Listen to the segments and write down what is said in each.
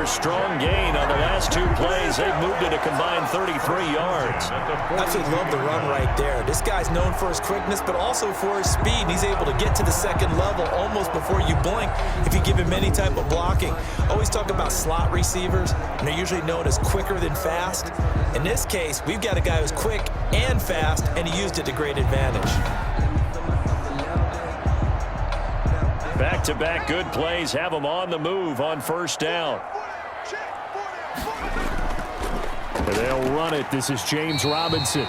another strong gain on the last 2 plays. They've moved it a combined 33 yards. Absolutely love the run right there. This guy's known for his quickness, but also for his speed. And he's able to get to the second level almost before you blink if you give him any type of blocking. Always talk about slot receivers, and they're usually known as quicker than fast. In this case, we've got a guy who's quick and fast, and he used it to great advantage. Back-to-back good plays have them on the move on first down. They'll run it. This is James Robinson.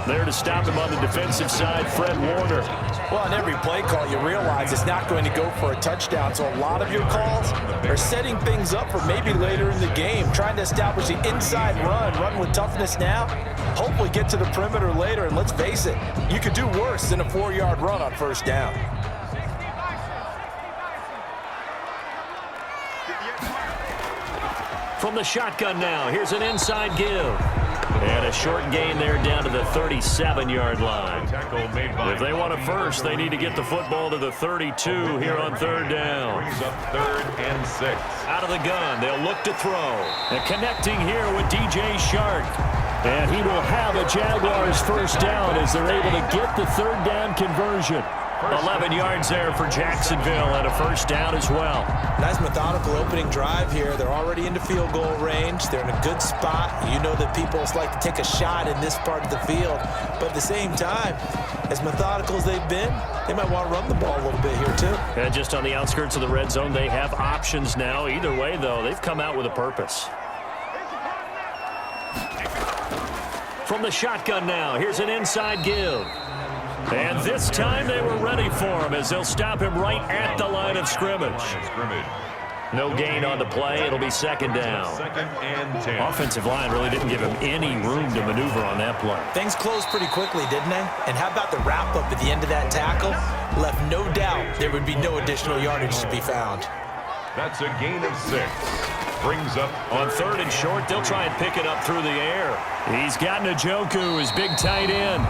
There to stop him on the defensive side, Fred Warner. Well, on every play call, you realize it's not going to go for a touchdown. So a lot of your calls are setting things up for maybe later in the game, trying to establish the inside run with toughness now, hopefully get to the perimeter later. And let's face it, you could do worse than a 4-yard run on first down. From the shotgun now, here's an inside give. And a short gain there down to the 37-yard line. If they want a first, they need to get the football to the 32 here on third down. Brings up 3rd and 6. Out of the gun, they'll look to throw. And connecting here with DJ Shark. And he will have a Jaguars first down as they're able to get the third down conversion. 11 yards there for Jacksonville and a first down as well. Nice methodical opening drive here. They're already into field goal range. They're in a good spot. You know that people like to take a shot in this part of the field. But at the same time, as methodical as they've been, they might want to run the ball a little bit here too. And just on the outskirts of the red zone, they have options now. Either way, though, they've come out with a purpose. From the shotgun now, here's an inside give. And this time they were ready for him as they'll stop him right at the line of scrimmage. No gain on the play. It'll be second down. 2nd and 10. Offensive line really didn't give him any room to maneuver on that play. Things closed pretty quickly, didn't they? And how about the wrap-up at the end of that tackle? Left no doubt there would be no additional yardage to be found. That's a gain of 6. Brings up on 3rd and short. They'll try and pick it up through the air. He's got Njoku, his big tight end.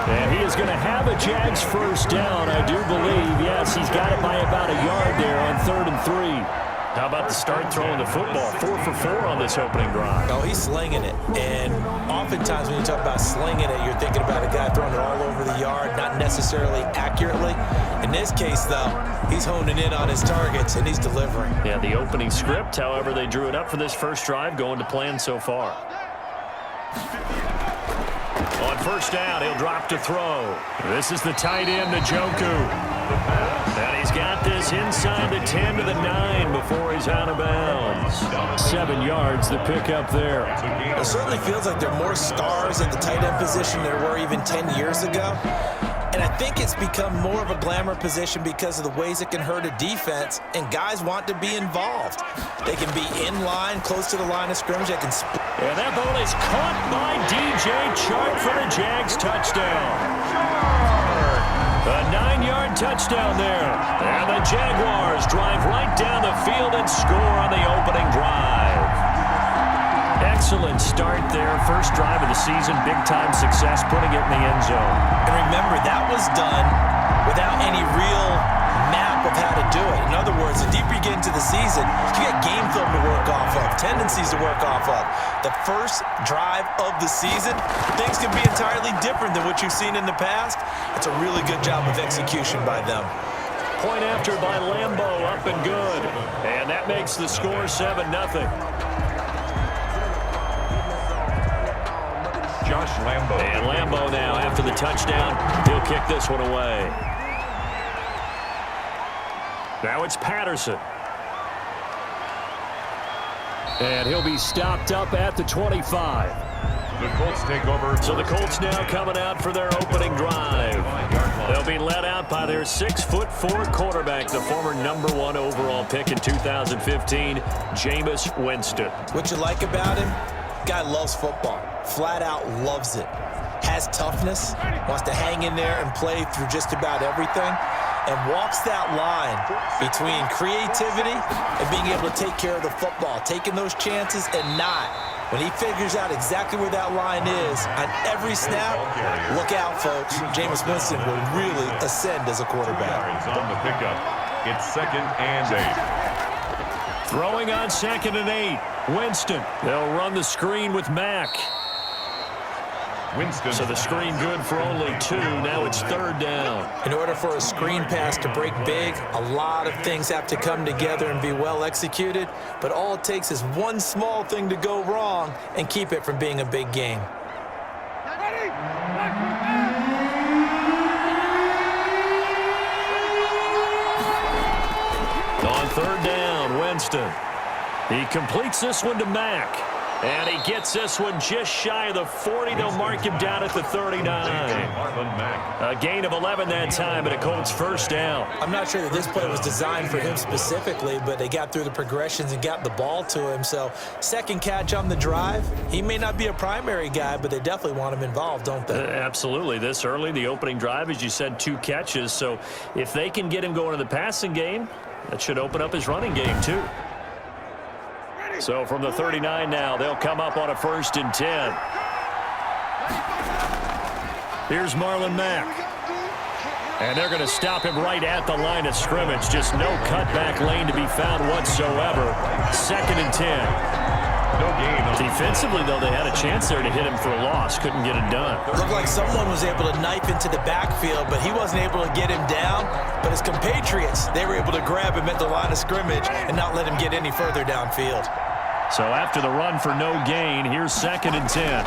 And he is going to have a Jags first down, I do believe. Yes, he's got it by about a yard there on 3rd and 3. How about the start throwing the football? 4 for 4 on this opening drive. Oh, he's slinging it. And oftentimes when you talk about slinging it, you're thinking about a guy throwing it all over the yard, not necessarily accurately. In this case, though, he's honing in on his targets, and he's delivering. Yeah, the opening script, however, they drew it up for this first drive, going to plan so far. On first down, he'll drop to throw. This is the tight end, Njoku. And he's got this inside the 10 to the 9 before he's out of bounds. 7 yards, the pickup there. It certainly feels like there are more stars at the tight end position than there were even 10 years ago. And I think it's become more of a glamour position because of the ways it can hurt a defense, and guys want to be involved. They can be in line, close to the line of scrimmage. They can split. And that ball is caught by DJ Chark for the Jags touchdown. A 9-yard touchdown there. And the Jaguars drive right down the field and score on the opening drive. Excellent start there. First drive of the season. Big-time success putting it in the end zone. And remember, that was done without any real map of how to do it. In other words, the deeper you get into the season, you get game film to work off of, tendencies to work off of. The first drive of the season, things can be entirely different than what you've seen in the past. It's a really good job of execution by them. Point after by Lambo, up and good. And that makes the score 7-0. Josh Lambo. And Lambo now, after the touchdown, he'll kick this one away. Now it's Patterson. And he'll be stopped up at the 25. The Colts take over. So the Colts now coming out for their opening drive. They'll be led out by their 6'4" quarterback, the former #1 overall pick in 2015, Jameis Winston. What you like about him? Guy loves football. Flat out loves it. Has toughness. Wants to hang in there and play through just about everything. And walks that line between creativity and being able to take care of the football, taking those chances and not. When he figures out exactly where that line is on every snap, look out, folks. Jameis Winston will really ascend as a quarterback. On the pickup, it's 2nd and 8. Throwing on 2nd and 8. Winston. They'll run the screen with Mack. Winston. So the screen good for only 2. Now it's 3rd down. In order for a screen pass to break big, a lot of things have to come together and be well executed. But all it takes is one small thing to go wrong and keep it from being a big game. On 3rd down, Winston. He completes this one to Mack. And he gets this one just shy of the 40. They'll mark him down at the 39. A gain of 11 that time, and a Colts 1st down. I'm not sure that this play was designed for him specifically, but they got through the progressions and got the ball to him. So 2nd catch on the drive. He may not be a primary guy, but they definitely want him involved, don't they? Absolutely. This early, the opening drive, as you said, 2 catches. So if they can get him going in the passing game, that should open up his running game too. So from the 39 now, they'll come up on a 1st and 10. Here's Marlon Mack. And they're going to stop him right at the line of scrimmage. Just no cutback lane to be found whatsoever. 2nd and 10. No gain. Defensively, though, they had a chance there to hit him for a loss. Couldn't get it done. Looked like someone was able to knife into the backfield, but he wasn't able to get him down. But his compatriots, they were able to grab him at the line of scrimmage and not let him get any further downfield. So after the run for no gain, here's 2nd and 10.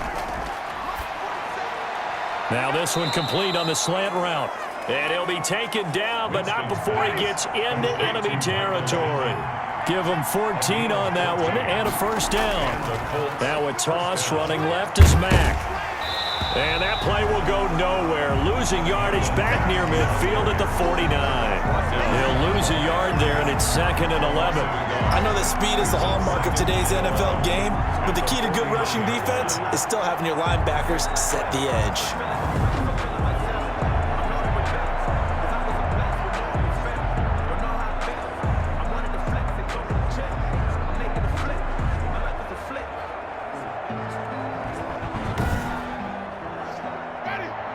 Now this one complete on the slant route. And he'll be taken down, but not before he gets into enemy territory. Give him 14 on that one and a 1st down. Now a toss running left is Mack. And that play will go nowhere. Losing yardage back near midfield at the 49. He'll lose a yard there, and it's 2nd and 11. I know that speed is the hallmark of today's NFL game, but the key to good rushing defense is still having your linebackers set the edge.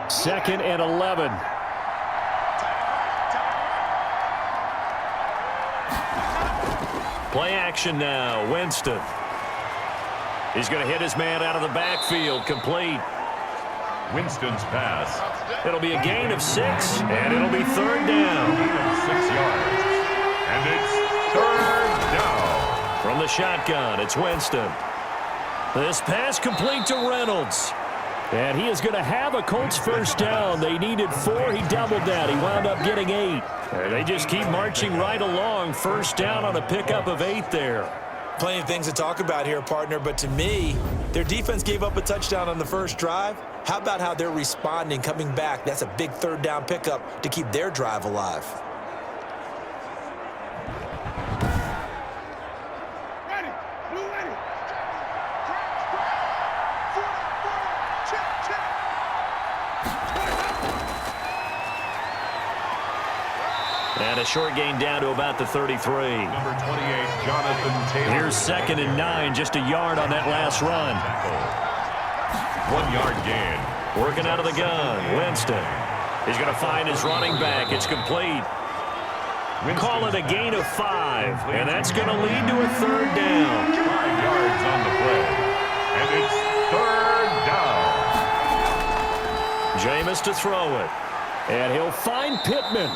Second and 11. Play action now. Winston. He's going to hit his man out of the backfield. Complete. Winston's pass. It'll be a gain of 6, and it'll be 3rd down. Gain of 6 yards. And it's 3rd down. From the shotgun, it's Winston. This pass complete to Reynolds. And he is going to have a Colts 1st down. They needed 4. He doubled that. He wound up getting 8. And they just keep marching right along. 1st down on a pickup of 8 there. Plenty of things to talk about here, partner, but to me, their defense gave up a touchdown on the 1st drive. How about how they're responding, coming back? That's a big 3rd down pickup to keep their drive alive. And a short gain down to about the 33. Number 28, Jonathan Taylor. Here's 2nd and 9, just a yard on that last run. 1 yard gain. Working out of the gun, Winston. He's going to find his running back. It's complete. Call it a gain of 5, and that's going to lead to a 3rd down. 5 yards on the play. And it's 3rd down. Jameis to throw it. And he'll find Pittman.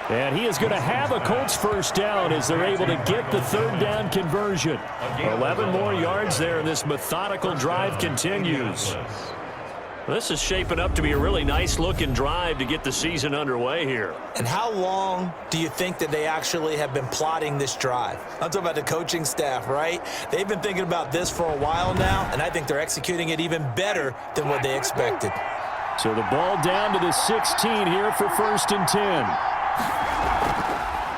And he is going to have a Colts 1st down as they're able to get the 3rd down conversion. 11 more yards there, and this methodical drive continues. This is shaping up to be a really nice-looking drive to get the season underway here. And how long do you think that they actually have been plotting this drive? I'm talking about the coaching staff, right? They've been thinking about this for a while now, and I think they're executing it even better than what they expected. So the ball down to the 16 here for 1st and 10.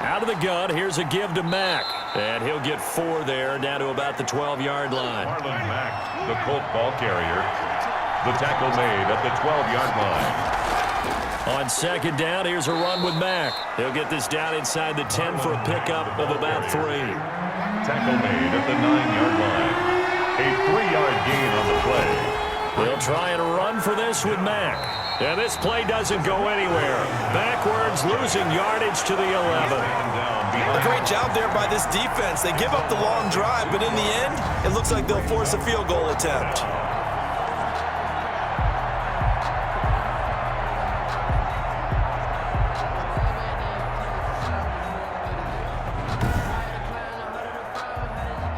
Out of the gun, here's a give to Mack. And he'll get 4 there, down to about the 12-yard line. Marlon Mack, the Colt ball carrier. The tackle made at the 12-yard line. On 2nd down, here's a run with Mack. He'll get this down inside the 10 for a pickup of about 3. Tackle made at the 9-yard line. A 3-yard gain on the play. They'll try and run for this with Mack. And this play doesn't go anywhere. Backwards, losing yardage to the 11. Down A great job there by this defense. They give up the long drive, but in the end, it looks like they'll force a field goal attempt.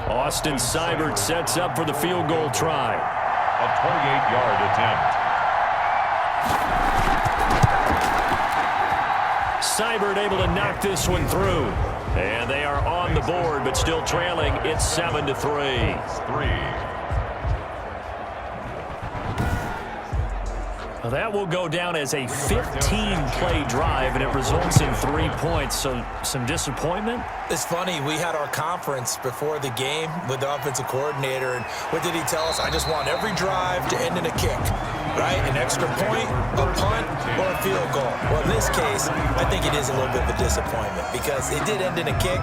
Austin Seibert sets up for the field goal try. A 28-yard attempt. Seibert able to knock this one through. And they are on the board, but still trailing. It's 7-3. Well, that will go down as a 15-play drive, and it results in 3 points. So some disappointment? It's funny, we had our conference before the game with the offensive coordinator, and what did he tell us? I just want every drive to end in a kick, right? An extra point, a punt, or a field goal. Well, in this case, I think it is a little bit of a disappointment because it did end in a kick,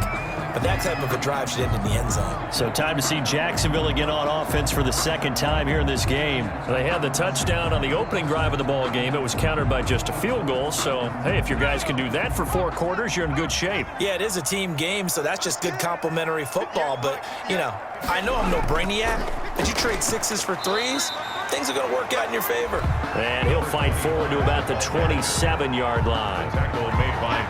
but that type of a drive should end in the end zone. So time to see Jacksonville again on offense for the second time here in this game. They had the touchdown on the opening drive of the ball game. It was countered by just a field goal. So, hey, if your guys can do that for 4 quarters, you're in good shape. Yeah, it is a team game, so that's just good complimentary football. But, you know, I know I'm no brainiac, but you trade 6s for 3s, things are going to work out in your favor. And he'll fight forward to about the 27-yard line.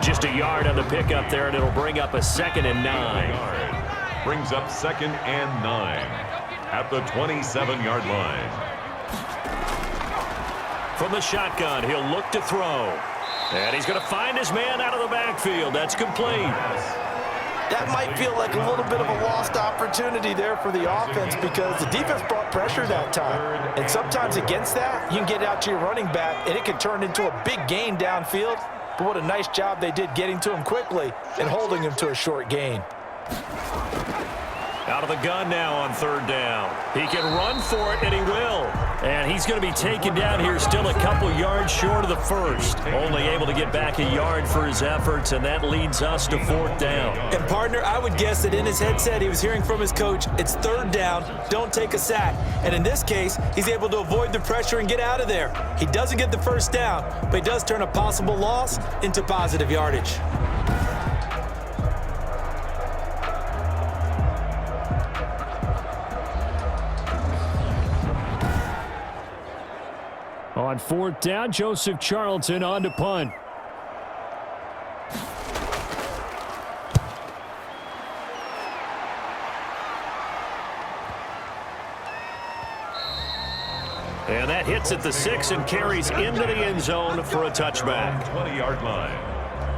Just a yard on the pickup there, and it'll bring up a 2nd and 9. Brings up 2nd and 9 at the 27-yard line. From the shotgun, he'll look to throw. And he's going to find his man out of the backfield. That's complete. That might feel like a little bit of a lost opportunity there for the offense because the defense brought pressure that time. And sometimes against that, you can get out to your running back, and it can turn into a big gain downfield. But what a nice job they did getting to him quickly and holding him to a short gain. Out of the gun now on 3rd down. He can run for it, and he will. And he's going to be taken down here still a couple yards short of the first. Only able to get back a yard for his efforts, and that leads us to 4th down. And, partner, I would guess that in his headset he was hearing from his coach, it's 3rd down, don't take a sack. And in this case, he's able to avoid the pressure and get out of there. He doesn't get the first down, but he does turn a possible loss into positive yardage. On 4th down, Joseph Charlton on to punt. And that hits at the 6 and carries into the end zone for a touchback. 20-yard line.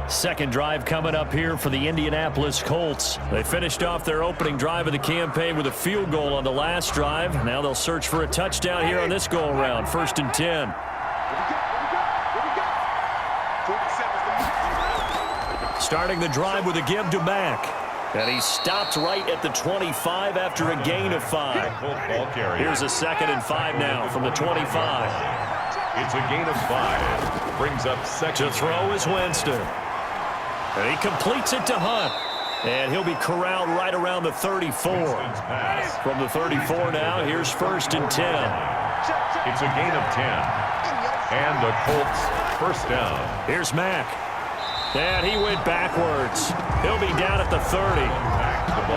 2nd drive coming up here for the Indianapolis Colts. They finished off their opening drive of the campaign with a field goal on the last drive. Now they'll search for a touchdown here on this go-around. 1st and 10. Starting the drive with a give to Mack. And he stopped right at the 25 after a gain of 5. Here's a 2nd and 5 now from the 25. It's a gain of 5. Brings up 2nd. To throw is Winston. And he completes it to Hunt. And he'll be corralled right around the 34. From the 34 now, here's 1st and 10. It's a gain of 10. And the Colts 1st down. Here's Mack. And he went backwards. He'll be down at the 30.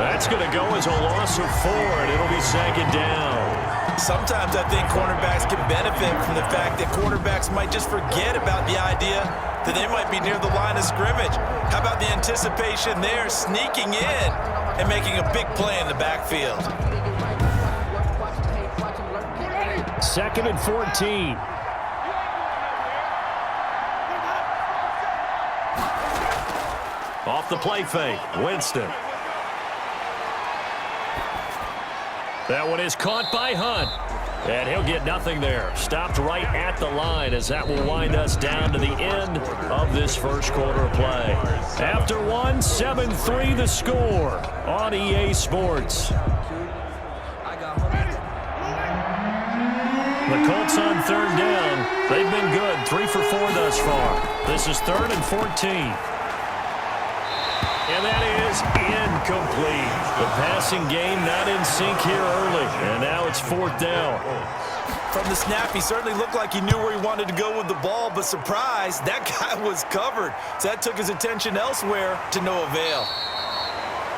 That's going to go as a loss of 4, and it'll be 2nd down. Sometimes I think cornerbacks can benefit from the fact that quarterbacks might just forget about the idea that they might be near the line of scrimmage. How about the anticipation there, sneaking in and making a big play in the backfield? 2nd and 14. Off the play fake, Winston. That one is caught by Hunt. And he'll get nothing there. Stopped right at the line as that will wind us down to the end of this first quarter of play. After 7-3 the score on EA Sports. The Colts on 3rd down. They've been good, 3 for 4 thus far. This is 3rd and 14. And that is incomplete. The passing game not in sync here early. And now it's 4th down. From the snap, he certainly looked like he knew where he wanted to go with the ball, but surprise, that guy was covered. So that took his attention elsewhere to no avail.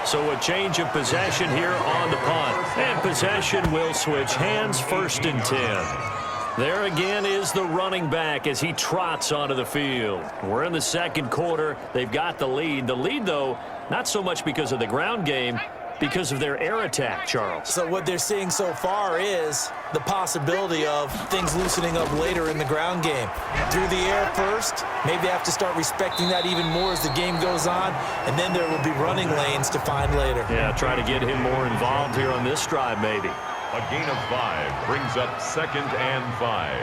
So a change of possession here on the punt. And possession will switch hands, 1st and 10. There again is the running back as he trots onto the field. We're in the second quarter. They've got the lead. The lead, though, not so much because of the ground game, because of their air attack, Charles. So what they're seeing so far is the possibility of things loosening up later in the ground game. Through the air first, maybe they have to start respecting that even more as the game goes on, and then there will be running lanes to find later. Yeah, try to get him more involved here on this drive maybe. A gain of 5 brings up 2nd and 5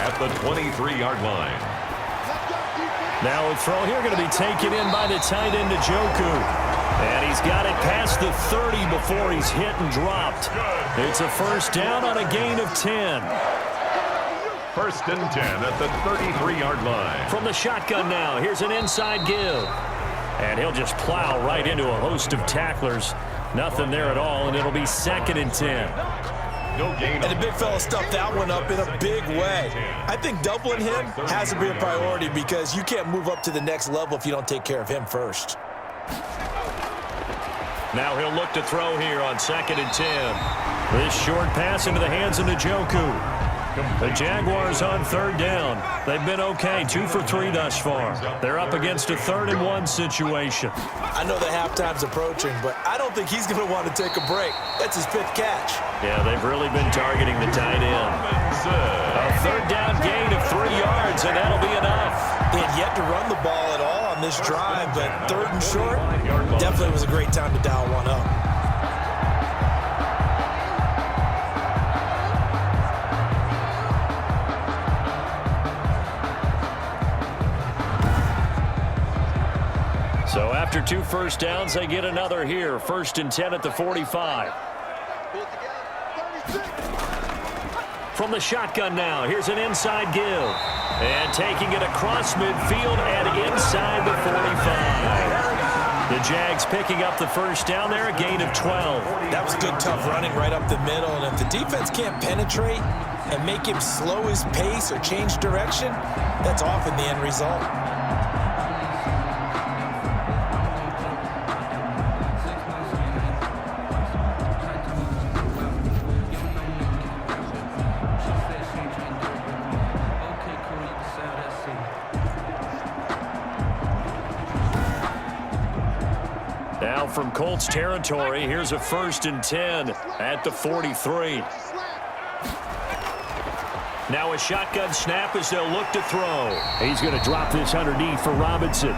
at the 23-yard line. Now a throw here going to be taken in by the tight end, Njoku. And he's got it past the 30 before he's hit and dropped. It's a 1st down on a gain of 10. 1st and 10 at the 33-yard line. From the shotgun now, here's an inside give. And he'll just plow right into a host of tacklers. Nothing there at all, and it'll be 2nd and 10. No gain. And the big fella stuffed that one up in a big way. I think doubling him has to be a priority because you can't move up to the next level if you don't take care of him first. Now he'll look to throw here on 2nd and 10. This short pass into the hands of Njoku. The Jaguars on 3rd down. They've been okay, 2 for 3 thus far. They're up against a 3rd and 1 situation. I know the halftime's approaching, but I don't think he's going to want to take a break. That's his 5th catch. Yeah, they've really been targeting the tight end. A 3rd down gain of 3 yards, and that'll be enough. They had yet to run the ball at all on this drive, but 3rd and short definitely was a great time to dial one up. So after 2 first downs, they get another here. 1st and 10 at the 45. From the shotgun now, here's an inside give. And taking it across midfield and inside the 45. The Jags picking up the 1st down there, a gain of 12. That was good, tough running right up the middle. And if the defense can't penetrate and make him slow his pace or change direction, that's often the end result. Now from Colts territory, here's a 1st and 10 at the 43. Now a shotgun snap as they'll look to throw. He's going to drop this underneath for Robinson.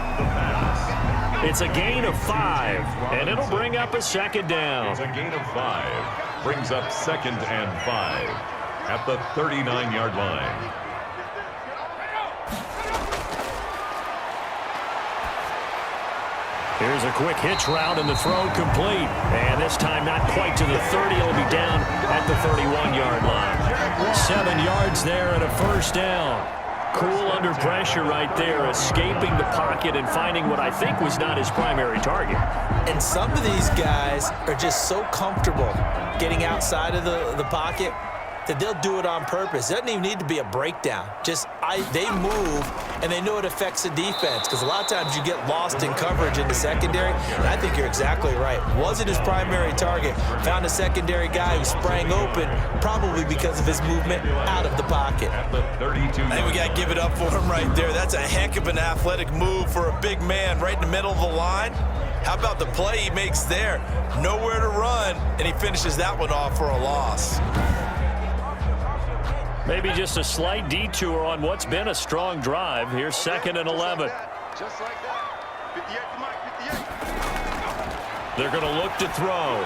It's a gain of 5, and it'll bring up a 2nd down. It's a gain of 5. Brings up 2nd and 5 at the 39-yard line. Here's a quick hitch route, and the throw complete. And this time not quite to the 30. It'll be down at the 31-yard line. 7 yards there and a 1st down. Cool under pressure right there, escaping the pocket and finding what I think was not his primary target. And some of these guys are just so comfortable getting outside of the pocket that they'll do it on purpose. It doesn't even need to be a breakdown. They move, and they know it affects the defense because a lot of times you get lost in coverage in the secondary, and I think you're exactly right. Wasn't his primary target. Found a secondary guy who sprang open, probably because of his movement out of the pocket. At the 32. I think we got to give it up for him right there. That's a heck of an athletic move for a big man right in the middle of the line. How about the play he makes there? Nowhere to run, and he finishes that one off for a loss. Maybe just a slight detour on what's been a strong drive. Here's 2nd and 11. Just like that. 58 to Mike, 58. They're going to look to throw.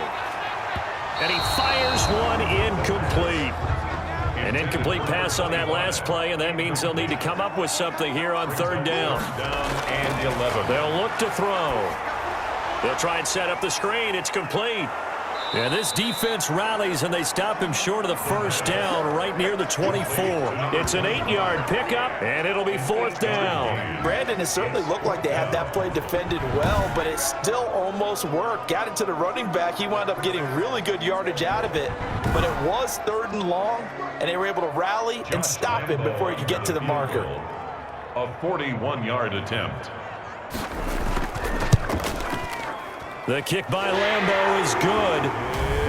And he fires one incomplete. An incomplete pass on that last play, and that means they'll need to come up with something here on 3rd down. Down and 11. They'll look to throw. They'll try and set up the screen. It's complete. And this defense rallies, and they stop him short of the first down right near the 24. It's an 8-yard pickup, and it'll be 4th down. Brandon, it certainly looked like they had that play defended well, but it still almost worked. Got it to the running back. He wound up getting really good yardage out of it, but it was 3rd and long, and they were able to rally and stop him before he could get to the marker. A 41-yard attempt. The kick by Lambeau is good,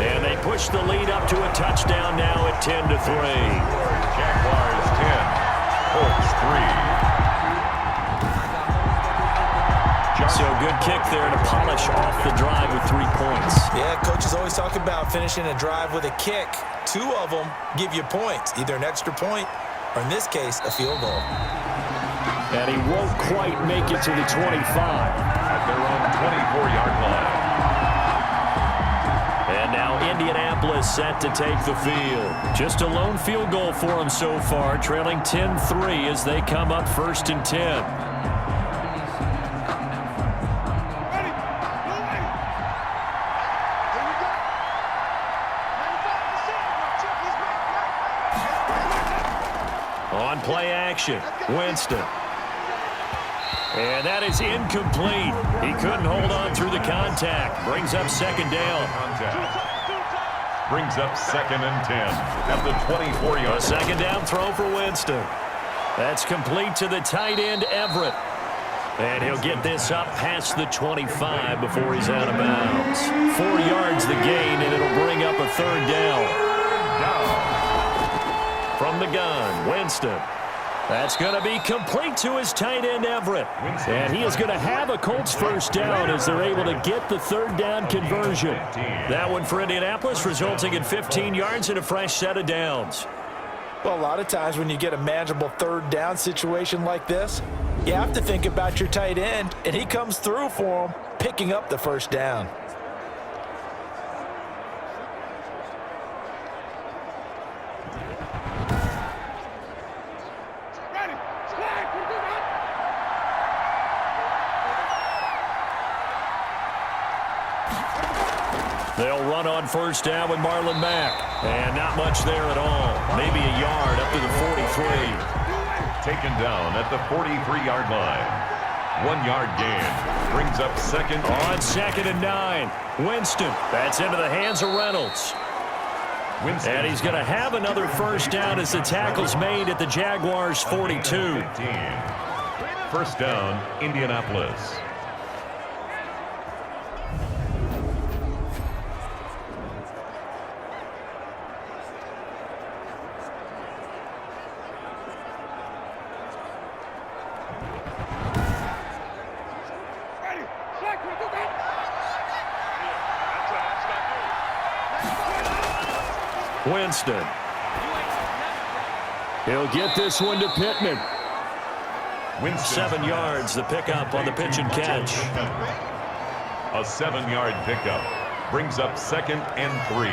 and they push the lead up to a touchdown now at 10-3. Jaguars 10, Colts 3. So good kick there to polish off the drive with 3 points. Yeah, coaches always talk about finishing a drive with a kick. 2 of them give you points, either an extra point or, in this case, a field goal. And he won't quite make it to the 25. At their own 24-yard line. And now Indianapolis set to take the field. Just a lone field goal for them so far, trailing 10-3 as they come up 1st and 10. On play action, Winston. And that is incomplete. He couldn't hold on through the contact. Brings up 2nd down. Brings up 2nd and 10 at the 24-yard. A 2nd down throw for Winston. That's complete to the tight end, Everett. And he'll get this up past the 25 before he's out of bounds. 4 yards the gain, and it'll bring up a 3rd down. From the gun, Winston. That's going to be complete to his tight end, Everett. And he is going to have a Colts 1st down as they're able to get the 3rd down conversion. That one for Indianapolis, resulting in 15 yards and a fresh set of downs. Well, a lot of times when you get a manageable 3rd down situation like this, you have to think about your tight end, and he comes through for him, picking up the 1st down. They'll run on 1st down with Marlon Mack. And not much there at all. Maybe a yard up to the 43. Taken down at the 43-yard line. 1-yard gain. Brings up 2nd. On 2nd and 9. Winston. That's into the hands of Reynolds. Winston. And he's going to have another 1st down as the tackle's made at the Jaguars' 42. 1st down, Indianapolis. Winston. He'll get this one to Pittman. Winston. 7 yards, the pickup on the pitch and catch. A 7-yard pickup. Brings up 2nd and 3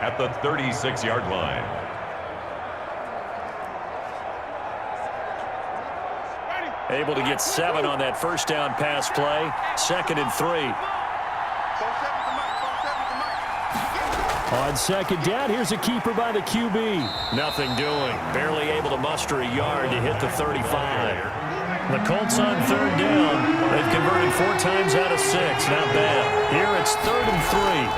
at the 36-yard line. Able to get 7 on that 1st down pass play. 2nd and 3. On 2nd down, here's a keeper by the QB. Nothing doing. Barely able to muster a yard to hit the 35. The Colts on 3rd down. They've converted 4 times out of 6. Not bad. Here it's 3rd and 3.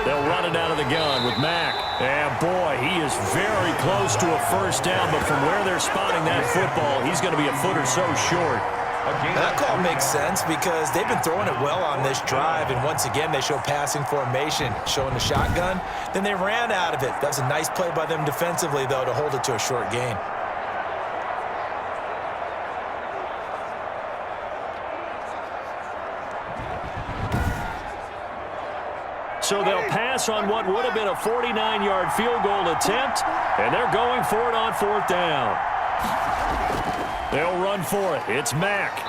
They'll run it out of the gun with Mack. And boy, he is very close to a 1st down, but from where they're spotting that football, he's going to be a foot or so short. That call makes sense because they've been throwing it well on this drive, and once again they show passing formation, showing the shotgun. Then they ran out of it. That was a nice play by them defensively, though, to hold it to a short gain. So they'll pass on what would have been a 49-yard field goal attempt, and they're going for it on 4th down. They'll run for it. It's Mack.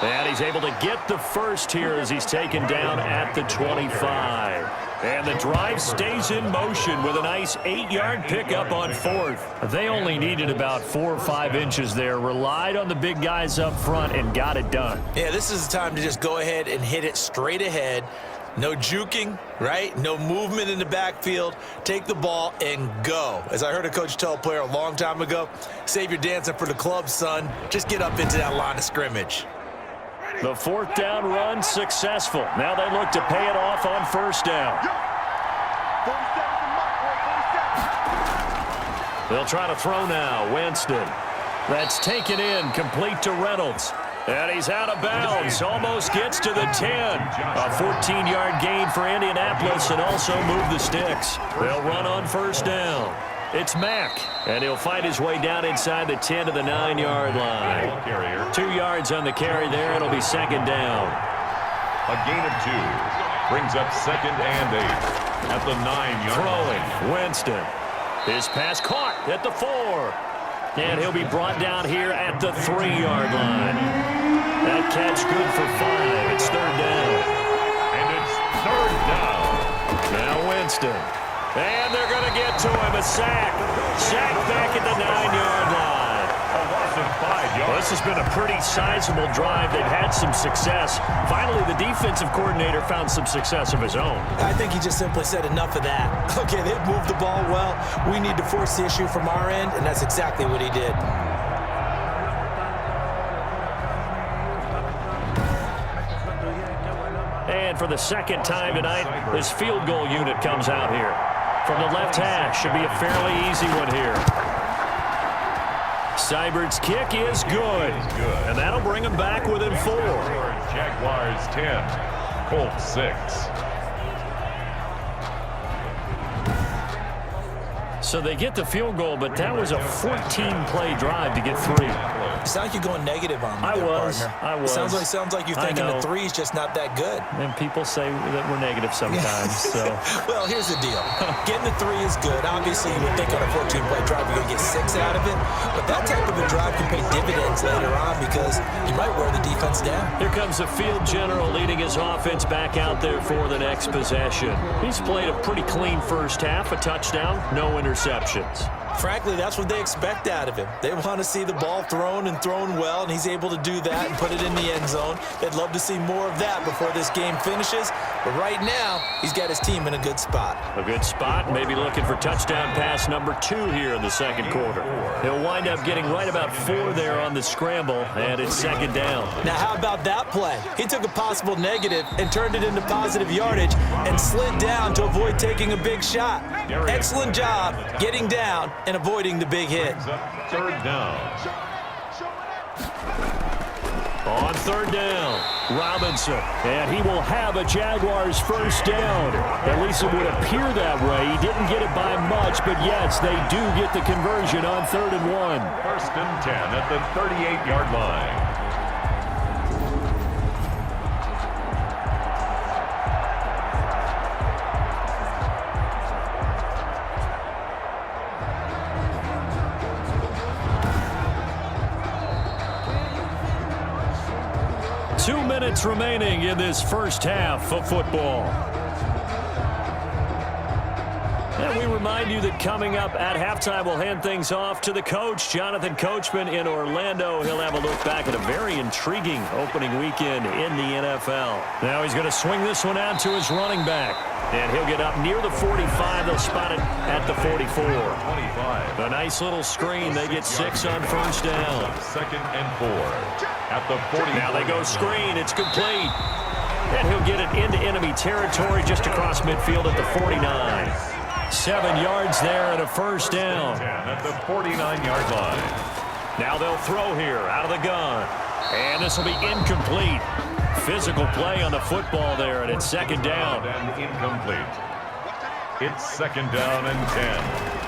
And he's able to get the 1st here as he's taken down at the 25. And the drive stays in motion with a nice 8-yard pickup on 4th. They only needed about 4 or 5 inches there, relied on the big guys up front, and got it done. Yeah, this is the time to just go ahead and hit it straight ahead. No juking, right? No movement in the backfield. Take the ball and go. As I heard a coach tell a player a long time ago, save your dancing for the club, son. Just get up into that line of scrimmage. The fourth down run successful. Now they look to pay it off on first down. 47 They'll try to throw now. Winston. That's taken in, complete to Reynolds. And he's out of bounds, almost gets to the 10. A 14-yard gain for Indianapolis and also move the sticks. They'll run on first down. It's Mack, and he'll fight his way down inside the 10 to the 9-yard line. 2 yards on the carry there. It'll be second down. A gain of 2 brings up second and 8 at the 9-yard line. Throwing, Winston. His pass caught at the 4. And he'll be brought down here at the 3-yard line. That catch good for 5. It's third down. And it's third down. Now Winston. And they're going to get to him. A sack. Sack back at the 9-yard line. A loss of 5 yards. Well, this has been a pretty sizable drive. They've had some success. Finally, the defensive coordinator found some success of his own. I think he just simply said enough of that. Okay, they've moved the ball well. We need to force the issue from our end, and that's exactly what he did. And for the second time tonight, this field goal unit comes out here. From the left hash, should be a fairly easy one here. Seibert's kick is good. And that'll bring him back within 4. Jaguars 10, Colts 6. So they get the field goal, but that was a 14-play drive to get 3. It's not like you're going negative on me, I was. Sounds like you're thinking the 3 is just not that good. And people say that we're negative sometimes. So. Well, here's the deal. Getting the 3 is good. Obviously, you would think on a 14-play drive you're going to get 6 out of it. But that type of a drive can pay dividends later on because you might wear the defense down. Here comes the field general leading his offense back out there for the next possession. He's played a pretty clean first half, a touchdown, no interceptions. Frankly, that's what they expect out of him. They want to see the ball thrown and thrown well, and he's able to do that and put it in the end zone. They'd love to see more of that before this game finishes. But right now, he's got his team in a good spot. A good spot, maybe looking for touchdown pass number 2 here in the second quarter. He'll wind up getting right about 4 there on the scramble, and it's second down. Now, how about that play? He took a possible negative and turned it into positive yardage and slid down to avoid taking a big shot. Excellent job getting down and avoiding the big hit. Third down. On third down, Robinson. And he will have a Jaguars first down. At least it would appear that way. He didn't get it by much, but yes, they do get the conversion on 3rd and 1. First and 10 at the 38-yard line. Remaining in this first half of football. And we remind you that coming up at halftime, we'll hand things off to the coach, Jonathan Coachman in Orlando. He'll have a look back at a very intriguing opening weekend in the NFL. Now he's going to swing this one out to his running back. And he'll get up near the 45. They'll spot it at the 44. 25. A nice little screen. They get 6 on first down. Second and 4 at the 40. Now they go screen. It's complete. And he'll get it into enemy territory just across midfield at the 49. 7 yards there and a first down. At the 49-yard line. Now they'll throw here out of the gun. And this will be incomplete. Physical play on the football there, and it's second down. And incomplete. It's second down and 10.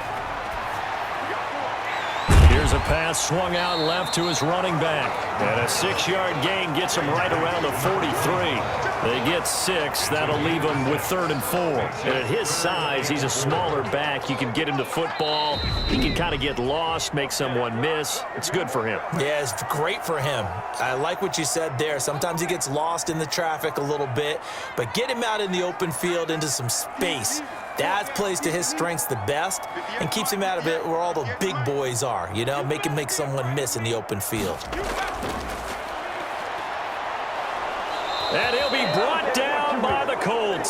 Here's a pass swung out left to his running back. And a 6-yard gain gets him right around the 43. They get 6. That'll leave him with 3rd and 4. And at his size, he's a smaller back. You can get him to football. He can kind of get lost, make someone miss. It's good for him. Yeah, it's great for him. I like what you said there. Sometimes he gets lost in the traffic a little bit, but get him out in the open field into some space. That plays to his strengths the best and keeps him out of it where all the big boys are, you know, make someone miss in the open field. And he'll be brought down by the Colts.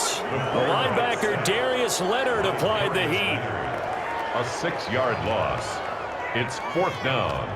Darius Leonard applied the heat. A 6-yard loss. It's 4th down.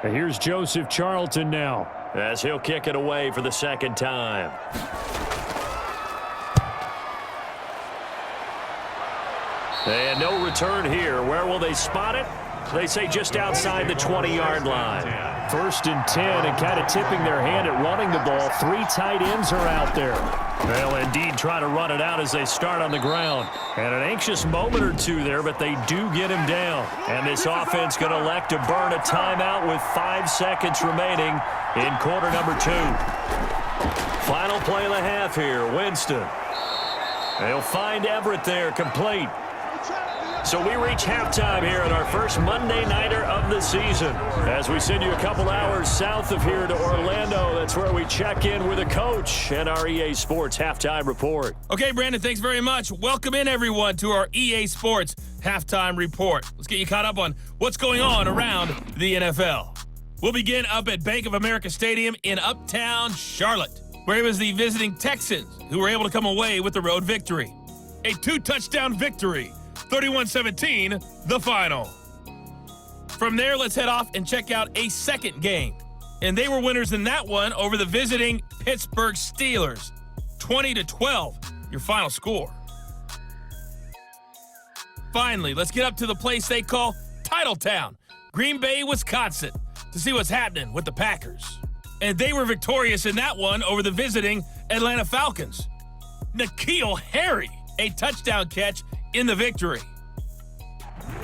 And here's Joseph Charlton now, as he'll kick it away for the second time. And no return here. Where will they spot it? They say just outside the 20-yard line. 1st and 10, and kind of tipping their hand at running the ball. 3 tight ends are out there. They'll indeed try to run it out as they start on the ground. And an anxious moment or two there, but they do get him down. And this offense going to elect to burn a timeout with 5 seconds remaining in quarter number 2. Final play of the half here, Winston. They'll find Everett there, complete. So we reach halftime here at our first Monday Nighter of the season. As we send you a couple hours south of here to Orlando, that's where we check in with a coach and our EA Sports Halftime Report. Okay, Brandon, thanks very much. Welcome in, everyone, to our EA Sports Halftime Report. Let's get you caught up on what's going on around the NFL. We'll begin up at Bank of America Stadium in Uptown Charlotte, where it was the visiting Texans who were able to come away with the road victory. A 2-touchdown victory. 31-17, the final. From there, let's head off and check out a second game. And they were winners in that one over the visiting Pittsburgh Steelers. 20-12, your final score. Finally, let's get up to the place they call Titletown, Green Bay, Wisconsin, to see what's happening with the Packers. And they were victorious in that one over the visiting Atlanta Falcons. N'Keal Harry, a touchdown catch in the victory.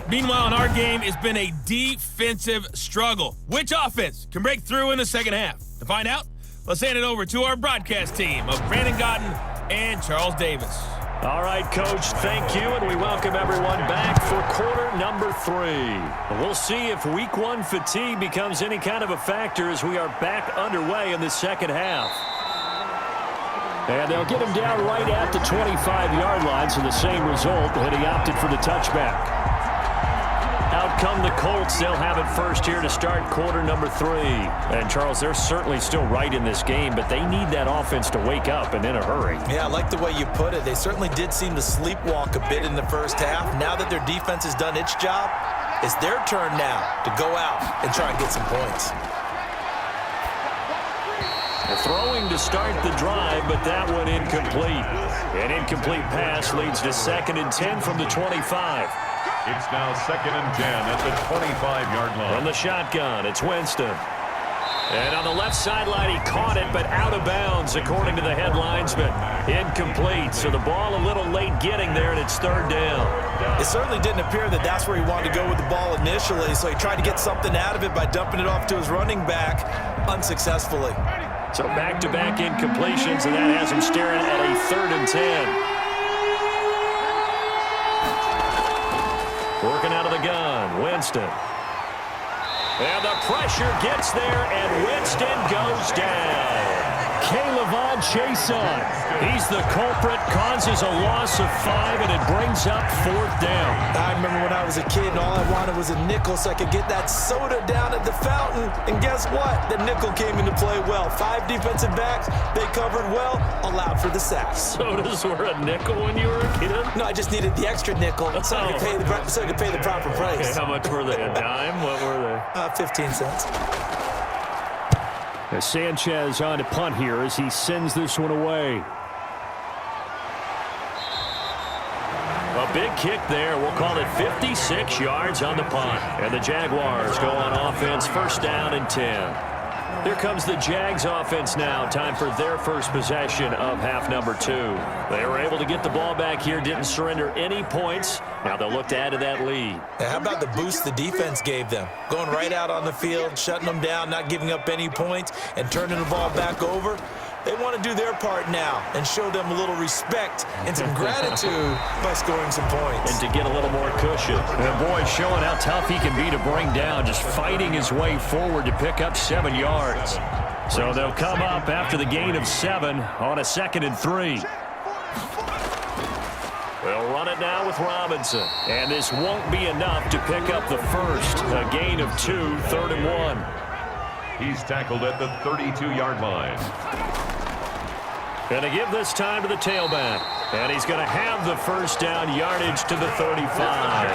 Meanwhile, in our game, it's been a defensive struggle. Which offense can break through in the second half? To find out, let's hand it over to our broadcast team of Brandon Gotten and Charles Davis. All right, Coach, thank you, and we welcome everyone back for quarter number 3. We'll see if Week 1 fatigue becomes any kind of a factor as we are back underway in the second half. And they'll get him down right at the 25-yard line, so the same result, but he opted for the touchback. Out come the Colts. They'll have it first here to start quarter number 3. And, Charles, they're certainly still right in this game, but they need that offense to wake up and in a hurry. Yeah, I like the way you put it. They certainly did seem to sleepwalk a bit in the first half. Now that their defense has done its job, it's their turn now to go out and try and get some points. Throwing to start the drive, but that one incomplete. An incomplete pass leads to 2nd and 10 from the 25. It's now 2nd and 10 at the 25-yard line. From the shotgun, it's Winston. And on the left sideline, he caught it, but out of bounds, according to the headlines, but incomplete. So the ball a little late getting there, and it's 3rd down. It certainly didn't appear that that's where he wanted to go with the ball initially, so he tried to get something out of it by dumping it off to his running back unsuccessfully. So back-to-back incompletions, and that has him staring at a 3rd and 10. Working out of the gun, Winston. And the pressure gets there, and Winston goes down. K'Lavon Chason. He's the culprit, causes a loss of 5, and it brings up 4th down. I remember when I was a kid, and all I wanted was a nickel so I could get that soda down at the fountain. And guess what? The nickel came into play well. 5 defensive backs, they covered well, allowed for the sacks. Sodas were a nickel when you were a kid? No, I just needed the extra nickel so I could pay the proper price. Okay, how much were they? A dime? What were they? 15 cents. Sanchez on to punt here as he sends this one away. A big kick there. We'll call it 56 yards on the punt. And the Jaguars go on offense, 1st down and 10. Here comes the Jags offense now. Time for their first possession of half number 2. They were able to get the ball back here, didn't surrender any points. Now they'll look to add to that lead. Now, how about the boost the defense gave them? Going right out on the field, shutting them down, not giving up any points, and turning the ball back over. They want to do their part now and show them a little respect and some gratitude by scoring some points. And to get a little more cushion. And boy, showing how tough he can be to bring down, just fighting his way forward to pick up 7 yards. So they'll come up after the gain of 7 on a 2nd and 3. They'll run it now with Robinson. And this won't be enough to pick up the first. A gain of 2, 3rd and 1. He's tackled at the 32-yard line. Going to give this time to the tailback. And he's going to have the first down, yardage to the 35.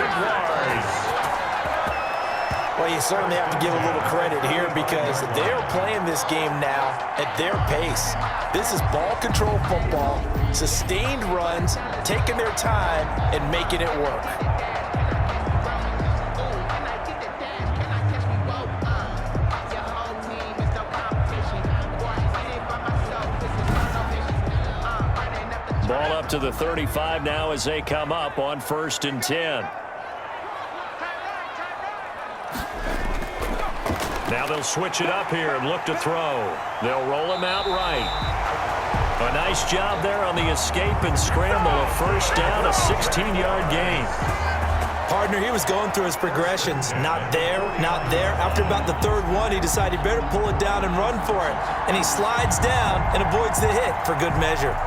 Well, you certainly have to give a little credit here because they're playing this game now at their pace. This is ball control football, sustained runs, taking their time and making it work. Ball up to the 35 now as they come up on 1st and 10. Now they'll switch it up here and look to throw. They'll roll him out right. A nice job there on the escape and scramble. A first down, a 16-yard gain. Partner, he was going through his progressions. Not there, not there. After about the 3rd one, he decided he better pull it down and run for it. And he slides down and avoids the hit for good measure.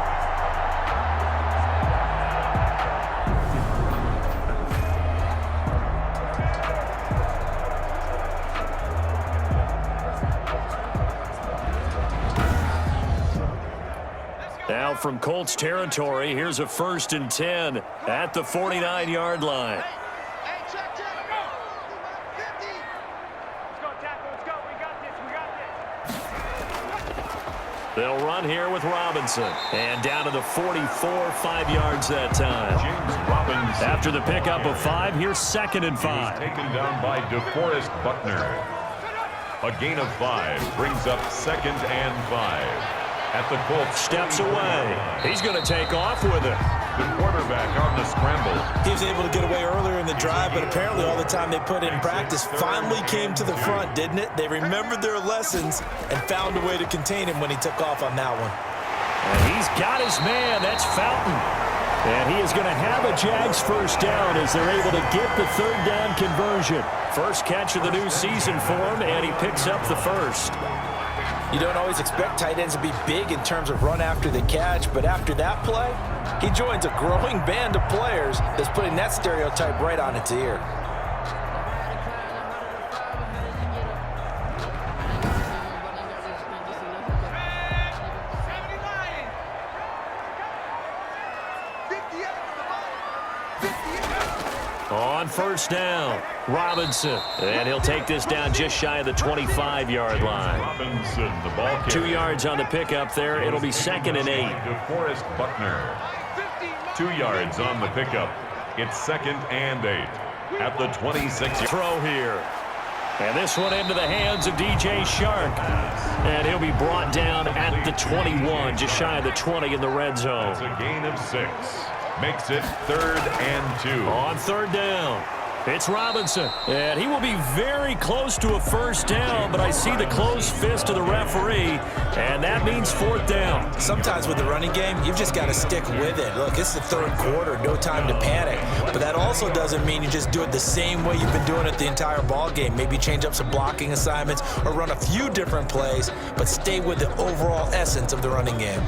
Now from Colts territory, here's a 1st and 10 at the 49-yard line. Hey, check. 50. Let's go, tackle. Let's go. We got this. They'll run here with Robinson. And down to the 44, 5 yards that time. James Robinson. After the pickup of 5, here's 2nd and 5. Taken down by DeForest Buckner. A gain of 5 brings up 2nd and 5. At the Colts. Steps away. He's going to take off with it. The quarterback on the scramble. He was able to get away earlier in the drive, but apparently all the time they put in practice finally came to the front, didn't it? They remembered their lessons and found a way to contain him when he took off on that one. And he's got his man. That's Fountain. And he is going to have a Jags first down as they're able to get the 3rd down conversion. First catch of the new season for him, and he picks up the first. You don't always expect tight ends to be big in terms of run after the catch, but after that play, he joins a growing band of players that's putting that stereotype right on its ear. On 1st down, Robinson. And he'll take this down just shy of the 25-yard line. Robinson, the ball carrier. 2 yards on the pickup there. It'll be 2nd and 8. DeForest Buckner. 2 yards on the pickup. It's 2nd and 8. At the 26. Throw here. And this one into the hands of DJ Shark. And he'll be brought down at the 21, just shy of the 20 in the red zone. It's a gain of 6. Makes it 3rd and 2. On 3rd down, it's Robinson. And he will be very close to a first down, but I see the closed fist of the referee, and that means 4th down. Sometimes with the running game, you've just got to stick with it. Look, it's the 3rd quarter, no time to panic. But that also doesn't mean you just do it the same way you've been doing it the entire ball game. Maybe change up some blocking assignments or run a few different plays, but stay with the overall essence of the running game.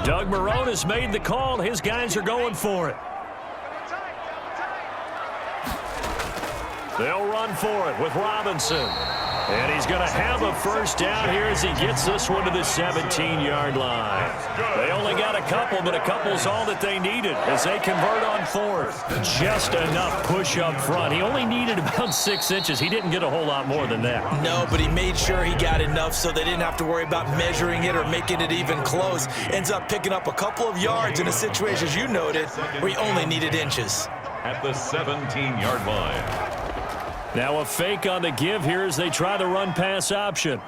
Doug Marrone has made the call. His guys are going for it. They'll run for it with Robinson. And he's going to have a first down here as he gets this one to the 17-yard line. They only got a couple, but a couple's all that they needed as they convert on 4th. Just enough push up front. He only needed about 6 inches. He didn't get a whole lot more than that. No, but he made sure he got enough so they didn't have to worry about measuring it or making it even close. Ends up picking up a couple of yards in a situation, as you noted, where he only needed inches. At the 17-yard line. Now a fake on the give here as they try the run-pass option.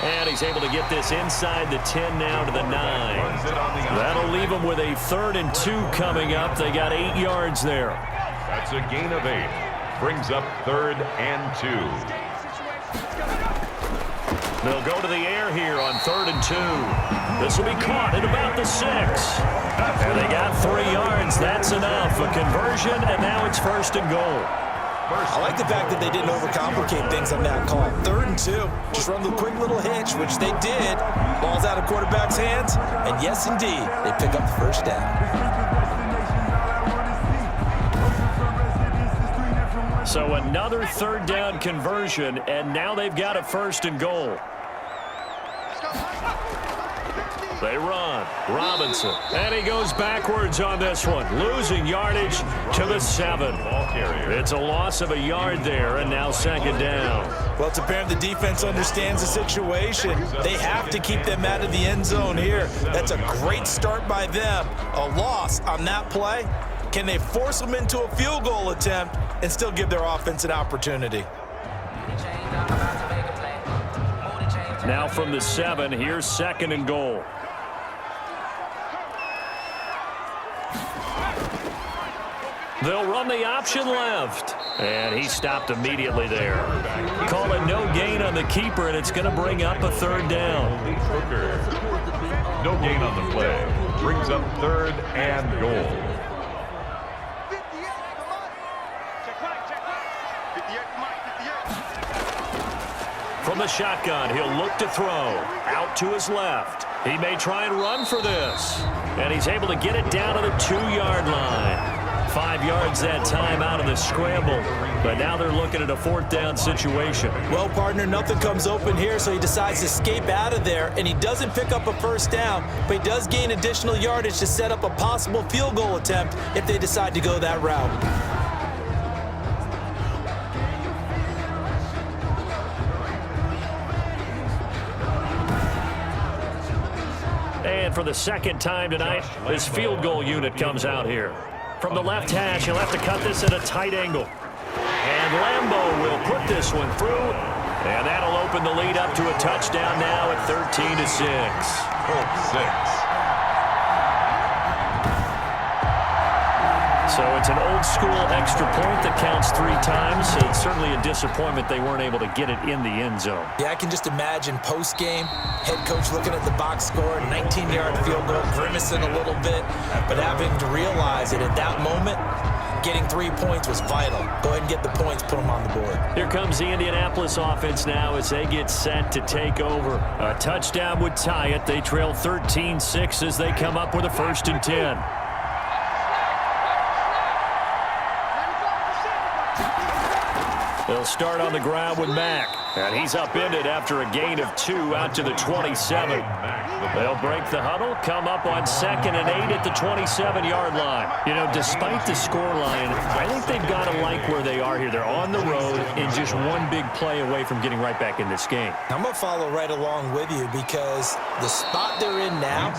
And he's able to get this inside the 10 now to the 9. That'll leave them with a 3rd and 2 coming up. They got 8 yards there. That's a gain of 8. Brings up 3rd and 2. They'll go to the air here on 3rd and 2. This will be caught at about the 6. And they got 3 yards. That's enough. A conversion, and now it's 1st and goal. I like the fact that they didn't overcomplicate things on that call. 3rd and 2. Just run the quick little hitch, which they did. Ball's out of quarterback's hands. And yes, indeed, they pick up the 1st down. So another 3rd down conversion, and now they've got a 1st and goal. They run. Robinson. And he goes backwards on this one. Losing yardage to the 7. It's a loss of a yard there, and now 2nd down. Well, it's apparent the defense understands the situation. They have to keep them out of the end zone here. That's a great start by them. A loss on that play. Can they force them into a field goal attempt and still give their offense an opportunity? Now from the 7, here's 2nd and goal. They'll run the option left. And he stopped immediately there. Call it no gain on the keeper, and it's going to bring up a 3rd down. No gain on the play. Brings up 3rd and goal. From the shotgun, he'll look to throw. Out to his left. He may try and run for this. And he's able to get it down to the 2-yard line. 5 yards that time out of the scramble. But now they're looking at a 4th down situation. Well, partner, nothing comes open here, so he decides to escape out of there. And he doesn't pick up a 1st down, but he does gain additional yardage to set up a possible field goal attempt if they decide to go that route. And for the 2nd time tonight, his field goal unit comes out here. From the left hash, he'll have to cut this at a tight angle. And Lambeau will put this one through. And that'll open the lead up to a touchdown now at 13-6. So it's an old-school extra point that counts 3 times. So it's certainly a disappointment they weren't able to get it in the end zone. Yeah, I can just imagine post-game, head coach looking at the box score, 19-yard field goal, grimacing a little bit, but having to realize that at that moment, getting 3 points was vital. Go ahead and get the points, put them on the board. Here comes the Indianapolis offense now as they get set to take over. A touchdown would tie it. They trail 13-6 as they come up with a 1st and 10. They'll start on the ground with Mack. And he's upended after a gain of 2 out to the 27. They'll break the huddle, come up on 2nd and 8 at the 27-yard line. You know, despite the scoreline, I think they've got to like where they are here. They're on the road and just one big play away from getting right back in this game. I'm going to follow right along with you because the spot they're in now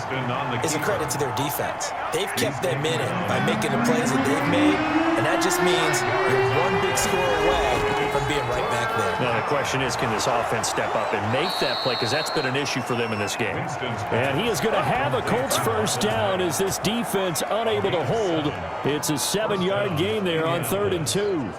is a credit to their defense. They've kept them in it by making the plays that they've made, and that just means you're one big score away from being right back there. Now, the question is, can this offense step up and make that play? Because that's been an issue for them in this game. And he is going to have a Colts 1st down as this defense unable to hold. It's a 7-yard gain there on 3rd and 2.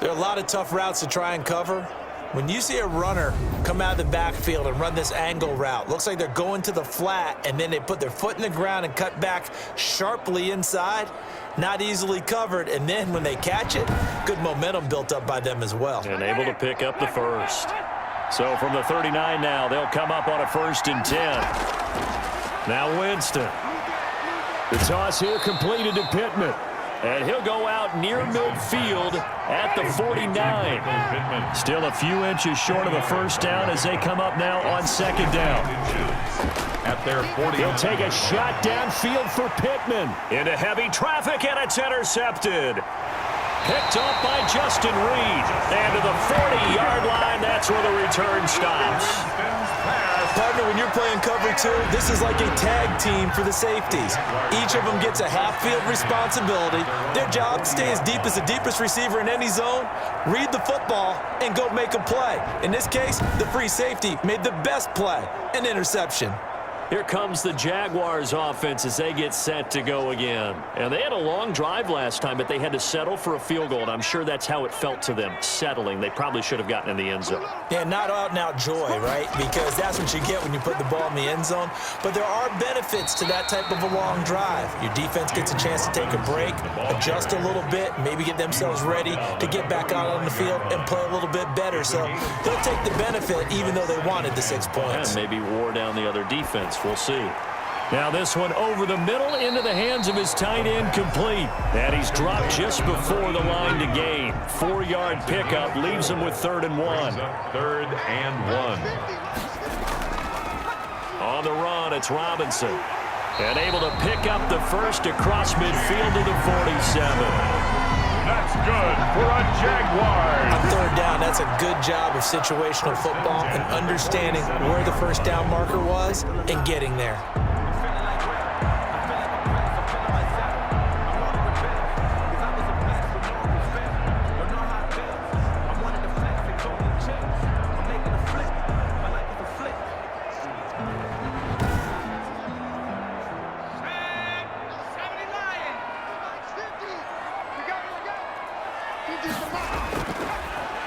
There are a lot of tough routes to try and cover. When you see a runner come out of the backfield and run this angle route, looks like they're going to the flat, and then they put their foot in the ground and cut back sharply inside. Not easily covered, and then when they catch it, good momentum built up by them as well. And able to pick up the 1st. So from the 39 now, they'll come up on a 1st and 10. Now Winston. The toss here completed to Pittman. And he'll go out near midfield at the 49. Still a few inches short of a 1st down as they come up now on 2nd down. At their 40. He'll take a shot downfield for Pittman. Into heavy traffic, and it's intercepted. Picked off by Justin Reed. And to the 40-yard line, that's where the return stops. Partner, when you're playing cover 2, this is like a tag team for the safeties. Each of them gets a half-field responsibility. Their job, stay as deep as the deepest receiver in any zone, read the football, and go make a play. In this case, the free safety made the best play, an interception. Here comes the Jaguars offense as they get set to go again. And they had a long drive last time, but they had to settle for a field goal, and I'm sure that's how it felt to them, settling. They probably should have gotten in the end zone. Yeah, not out-and-out joy, right? Because that's what you get when you put the ball in the end zone. But there are benefits to that type of a long drive. Your defense gets a chance to take a break, adjust a little bit, maybe get themselves ready to get back out on the field and play a little bit better. So they'll take the benefit even though they wanted the 6 points. And maybe wore down the other defense. We'll see. Now this one over the middle into the hands of his tight end, complete. And he's dropped just before the line to gain. 4-yard pickup leaves him with 3rd and 1. 3rd and 1. On the run, it's Robinson. And able to pick up the first across midfield to the 47. That's good for a Jaguar. On 3rd down, that's a good job of situational football and understanding where the first down marker was and getting there.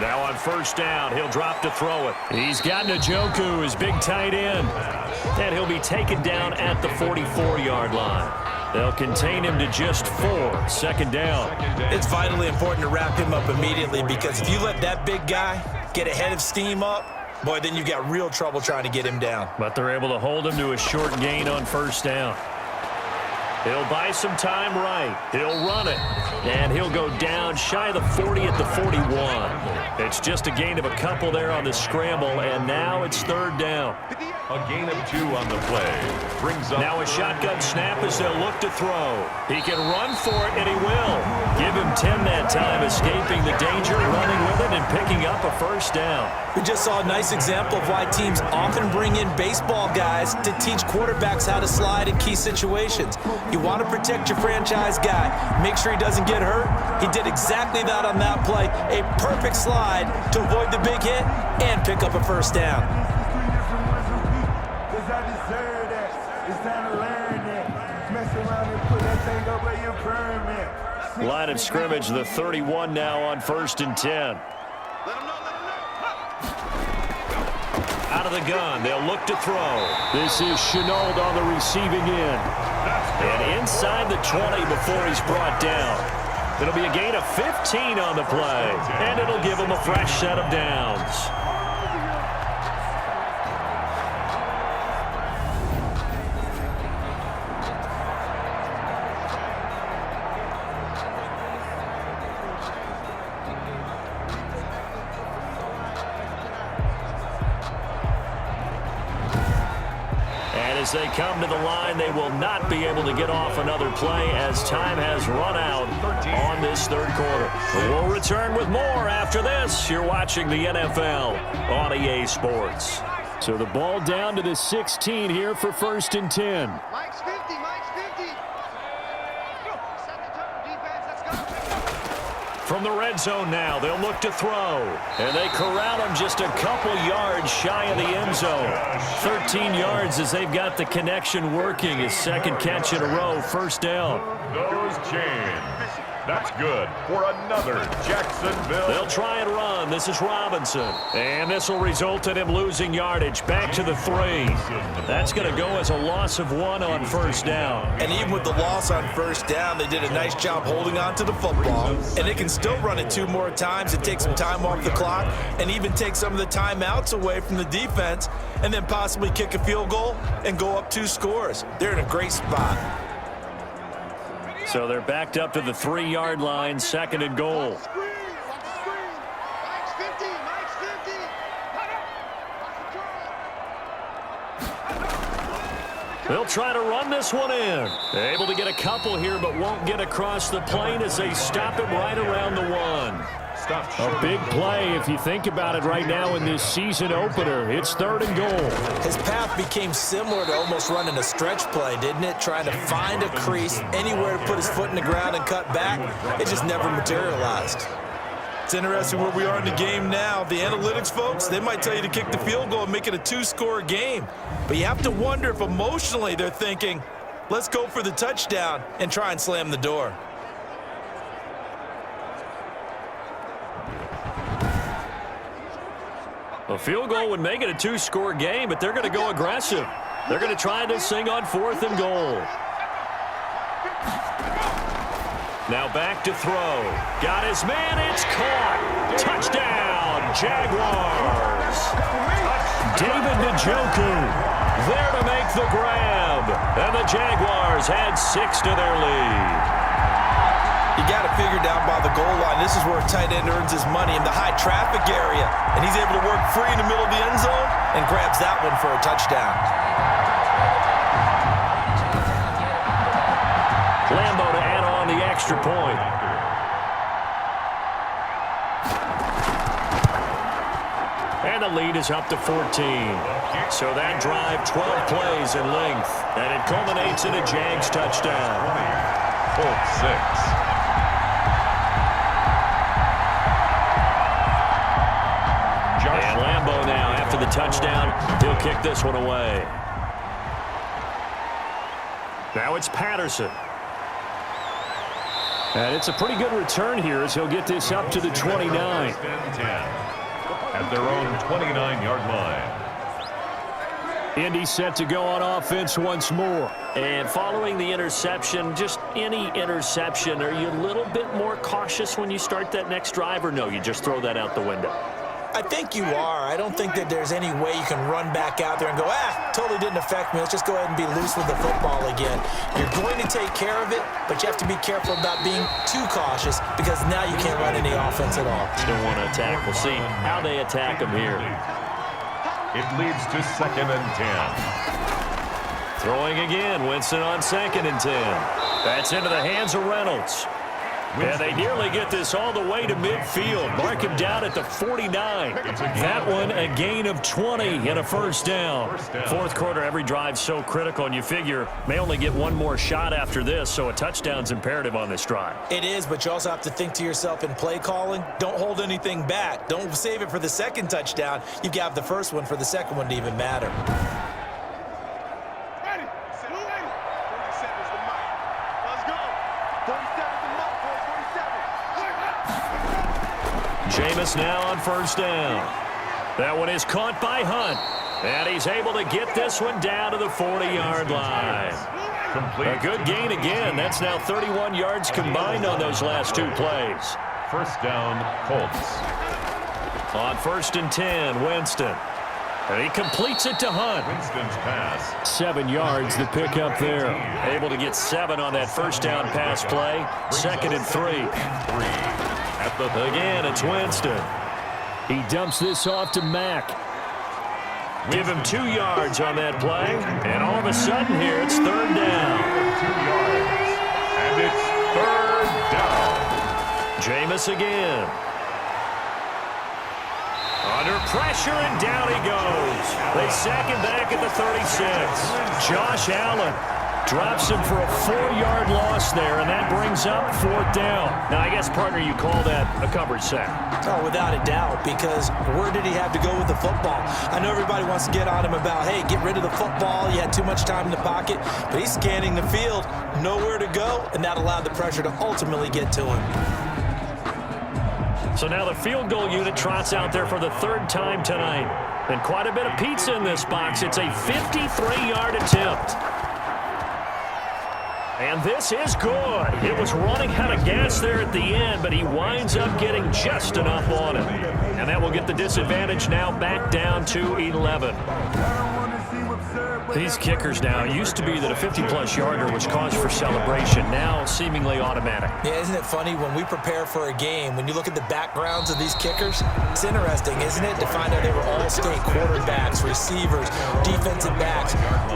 Now on 1st down, he'll drop to throw it. He's got Njoku, his big tight end. And he'll be taken down at the 44-yard line. They'll contain him to just 4. 2nd down. It's vitally important to wrap him up immediately because if you let that big guy get a head of steam up, boy, then you've got real trouble trying to get him down. But they're able to hold him to a short gain on 1st down. He'll buy some time right. He'll run it. And he'll go down shy of the 40 at the 41. It's just a gain of a couple there on the scramble, and now it's 3rd down. A gain of 2 on the play. Brings up now a shotgun snap as they'll look to throw. He can run for it, and he will. Give him 10 that time, escaping the danger, running with it, and picking up a 1st down. We just saw a nice example of why teams often bring in baseball guys to teach quarterbacks how to slide in key situations. You want to protect your franchise guy. Make sure he doesn't get hurt. He did exactly that on that play. A perfect slide to avoid the big hit and pick up a 1st down. Line of scrimmage, the 31 now on 1st and 10. Out of the gun, they'll look to throw. This is Chenault on the receiving end. And inside the 20 before he's brought down. It'll be a gain of 15 on the play, and it'll give him a fresh set of downs. As they come to the line, they will not be able to get off another play as time has run out on this 3rd quarter. We'll return with more after this. You're watching the NFL on EA Sports. So the ball down to the 16 here for 1st and 10. Mike's 50, Mike's 50. Set the tone, defense, let's go. From the red zone now, they'll look to throw. And they corral him just a couple yards shy of the end zone. 13 yards as they've got the connection working. His 2nd catch in a row, 1st down. those chains. That's good for another Jacksonville. They'll try and run. This is Robinson. And this will result in him losing yardage. Back to the 3. That's going to go as a loss of 1 on 1st down. And even with the loss on 1st down, they did a nice job holding on to the football. And they can still run it 2 more times and take some time off the clock and even take some of the timeouts away from the defense and then possibly kick a field goal and go up 2 scores. They're in a great spot. So they're backed up to the 3-yard line, 2nd and goal. Mike's 50, Mike's 50. They'll try to run this one in. They're able to get a couple here, but won't get across the plane as they stop him right around the 1. A big play if you think about it right now in this season opener. It's 3rd and goal. His path became similar to almost running a stretch play, didn't it? Trying to find a crease, anywhere to put his foot in the ground and cut back. It just never materialized. It's interesting where we are in the game now. The analytics folks, they might tell you to kick the field goal and make it a 2-score game. But you have to wonder if emotionally they're thinking, let's go for the touchdown and try and slam the door. A field goal would make it a 2-score game, but they're going to go aggressive. They're going to try this thing on 4th and goal. Now back to throw. Got his man. It's caught. Touchdown, Jaguars. David Njoku there to make the grab. And the Jaguars add 6 to their lead. You got to figure down by the goal line. This is where a tight end earns his money in the high traffic area. And he's able to work free in the middle of the end zone and grabs that one for a touchdown. Lambo to add on the extra point. And the lead is up to 14. So that drive, 12 plays in length. And it culminates in a Jags touchdown. Colts 6. And Lambo now, after the touchdown, he'll kick this one away. Now it's Patterson. And it's a pretty good return here as he'll get this up to the 29. At their own 29-yard line. Indy set to go on offense once more. And following the interception, just any interception, are you a little bit more cautious when you start that next drive, or no, you just throw that out the window? I think you are. I don't think that there's any way you can run back out there and go, totally didn't affect me. Let's just go ahead and be loose with the football again. You're going to take care of it, but you have to be careful about being too cautious because now you can't run any offense at all. Still want to attack. We'll see how they attack them here. It leads to 2nd and 10. Throwing again. Winston on 2nd and 10. That's into the hands of Reynolds. And they nearly get this all the way to midfield. Mark him down at the 49. That one a gain of 20 and a first down. Fourth quarter, every drive's so critical, and you figure may only get one more shot after this, so a touchdown's imperative on this drive. It is, but you also have to think to yourself in play calling, don't hold anything back. Don't save it for the second touchdown. You've got the first one for the second one to even matter. Jameis now on first down. That one is caught by Hunt. And he's able to get this one down to the 40-yard line. A good gain again. That's now 31 yards combined on those last 2 plays. First down, Colts. On 1st and 10, Winston. And he completes it to Hunt. Winston's pass. 7 yards the pick up there. Able to get 7 on that first down pass play. 2nd and 3. Again, it's Winston. He dumps this off to Mack. Give him 2 yards on that play. And all of a sudden here, it's 3rd down. 2 yards. And it's 3rd down. Jameis again. Under pressure, and down he goes. They sack him back at the 36. Josh Allen drops him for a 4-yard loss there, and that brings up 4th down. Now, I guess, partner, you call that a coverage sack. Oh, without a doubt, because where did he have to go with the football? I know everybody wants to get on him about, hey, get rid of the football. You had too much time in the pocket. But he's scanning the field, nowhere to go, and that allowed the pressure to ultimately get to him. So now the field goal unit trots out there for the 3rd time tonight. And quite a bit of pizza in this box. It's a 53-yard attempt. And this is good. It was running out of gas there at the end, but he winds up getting just enough on it. And that will get the disadvantage now back down to 11. These kickers now, used to be that a 50-plus yarder was cause for celebration, now seemingly automatic. Yeah, isn't it funny when we prepare for a game, when you look at the backgrounds of these kickers, it's interesting, isn't it, to find out they were all-state quarterbacks, receivers, defensive backs,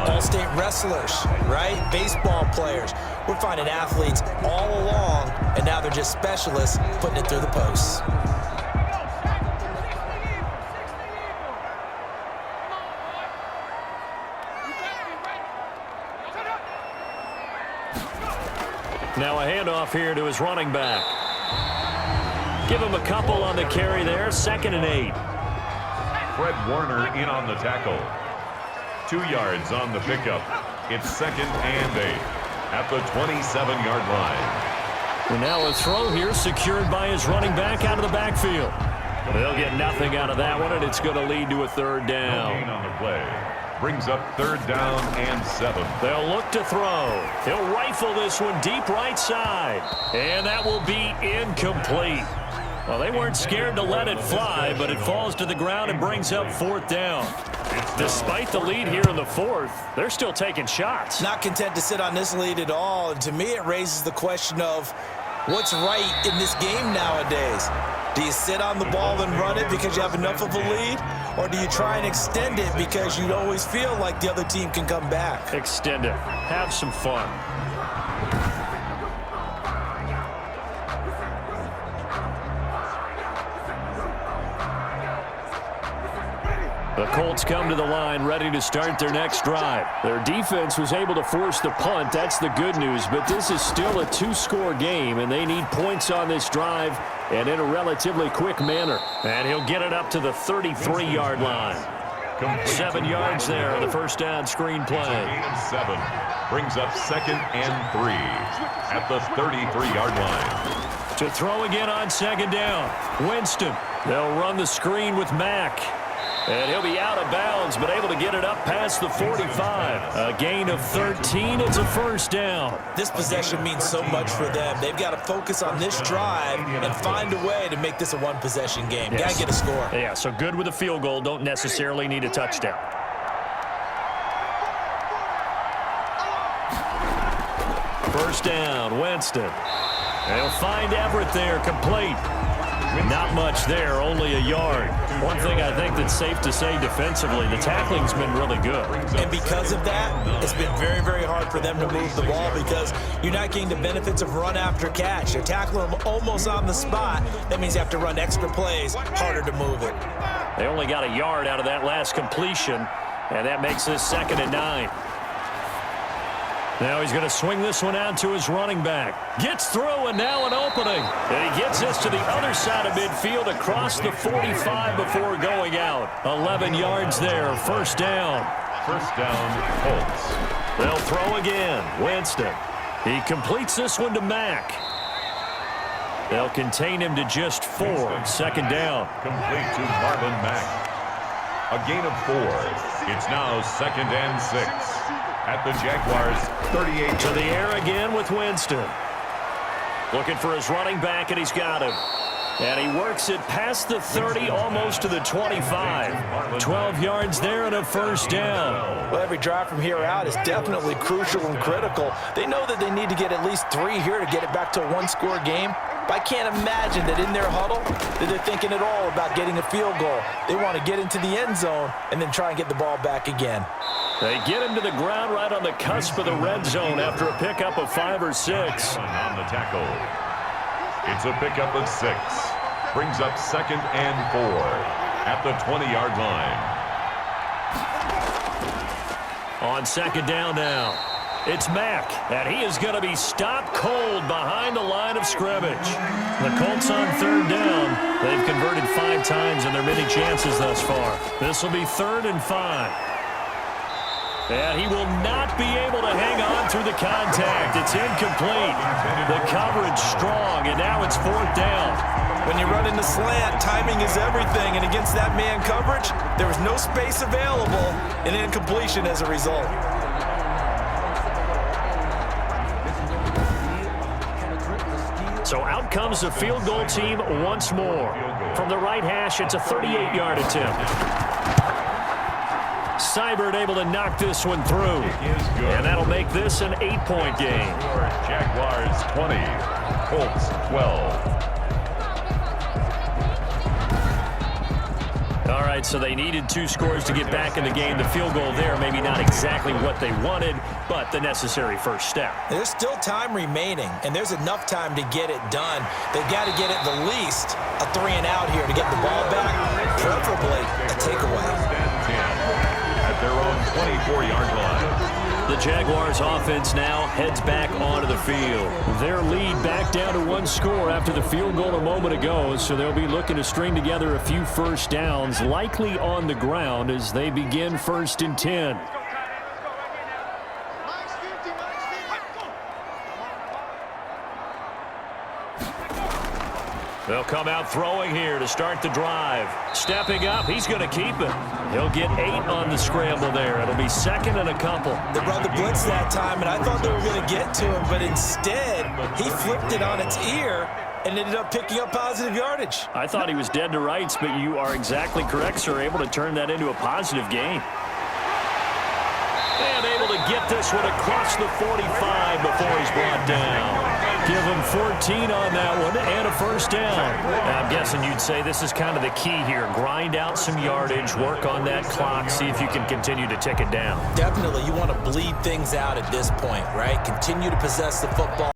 all-state wrestlers, right? Baseball players. We're finding athletes all along, and now they're just specialists putting it through the posts. Now a handoff here to his running back. Give him a couple on the carry there. 2nd and 8. Fred Warner in on the tackle. 2 yards on the pickup. It's 2nd and 8 at the 27-yard line. And now a throw here secured by his running back out of the backfield. They'll get nothing out of that one, and it's going to lead to a 3rd down. No gain on the play. Brings up 3rd down and 7. They'll look to throw. He'll rifle this one deep right side. And that will be incomplete. Well, they weren't scared to let it fly, but it falls to the ground and brings up 4th down. Despite the lead here in the 4th, they're still taking shots. Not content to sit on this lead at all. And to me, it raises the question of what's right in this game nowadays. Do you sit on the ball and run it because you have enough of a lead? Or do you try and extend it because you always feel like the other team can come back? Extend it. Have some fun. The Colts come to the line ready to start their next drive. Their defense was able to force the punt. That's the good news. But this is still a 2-score game, and they need points on this drive and in a relatively quick manner. And he'll get it up to the 33-yard line. 7 yards there on the first down screen play. Gain of 7. Brings up 2nd and 3 at the 33-yard line. To throw again on 2nd down. Winston. They'll run the screen with Mack. And he'll be out of bounds, but able to get it up past the 45. A gain of 13. It's a 1st down. This possession means so much for them. They've got to focus on this drive and find a way to make this a one-possession game. Yes. Got to get a score. Yeah, so good with a field goal. Don't necessarily need a touchdown. First down, Winston. They'll find Everett there, complete. Not much there, only a yard. One thing I think that's safe to say defensively, the tackling's been really good. And because of that, it's been very, very hard for them to move the ball because you're not getting the benefits of run after catch. They're tackling them almost on the spot. That means you have to run extra plays, harder to move it. They only got a yard out of that last completion, and that makes this 2nd and 9. Now he's going to swing this one out to his running back. Gets through, and now an opening. And he gets this to the other side of midfield across the 45 before going out. 11 yards there, 1st down. 1st down, Colts. They'll throw again. Winston. He completes this one to Mack. They'll contain him to just 4. 2nd down. Complete to Marlon Mack. A gain of 4. It's now 2nd and 6. At the Jaguars' 38. To the air again with Winston. Looking for his running back, and he's got him. And he works it past the 30, almost to the 25. 12 yards there and a 1st down. Well, every drive from here out is definitely crucial and critical. They know that they need to get at least 3 here to get it back to a 1-score game. But I can't imagine that in their huddle that they're thinking at all about getting a field goal. They want to get into the end zone and then try and get the ball back again. They get him to the ground right on the cusp of the red zone after a pickup of 5 or 6. On the tackle. It's a pickup of 6. Brings up 2nd and 4 at the 20-yard line. On 2nd down now, it's Mack, and he is going to be stopped cold behind the line of scrimmage. The Colts on 3rd down. They've converted 5 times in their many chances thus far. This will be 3rd and 5. And he will not be able to hang on through the contact. It's incomplete. The coverage strong, and now it's 4th down. When you run in the slant, timing is everything, and against that man coverage, there was no space available, and incompletion as a result. So out comes the field goal team once more. From the right hash, it's a 38-yard attempt. Seibert able to knock this one through. And that'll make this an 8-point game. Jaguars 20, Colts 12. All right, so they needed 2 scores to get back in the game. The field goal there, maybe not exactly what they wanted, but the necessary first step. There's still time remaining, and there's enough time to get it done. They've got to get at the least a 3-and-out here to get the ball back, preferably a takeaway. At their own 24-yard line. The Jaguars offense now heads back onto the field. Their lead back down to 1 score after the field goal a moment ago, so they'll be looking to string together a few first downs, likely on the ground as they begin 1st and 10. They'll come out throwing here to start the drive. Stepping up, he's going to keep it. He'll get 8 on the scramble there. It'll be 2nd and a couple. They brought the blitz that time, and I thought they were going to get to him, but instead, he flipped it on its ear and ended up picking up positive yardage. I thought he was dead to rights, but you are exactly correct, sir. Able to turn that into a positive gain. And able to get this one across the 45 before he's brought down. Give him 14 on that one and a first down. Now, I'm guessing you'd say this is kind of the key here. Grind out some yardage, work on that clock, see if you can continue to tick it down. Definitely, you want to bleed things out at this point, right? Continue to possess the football.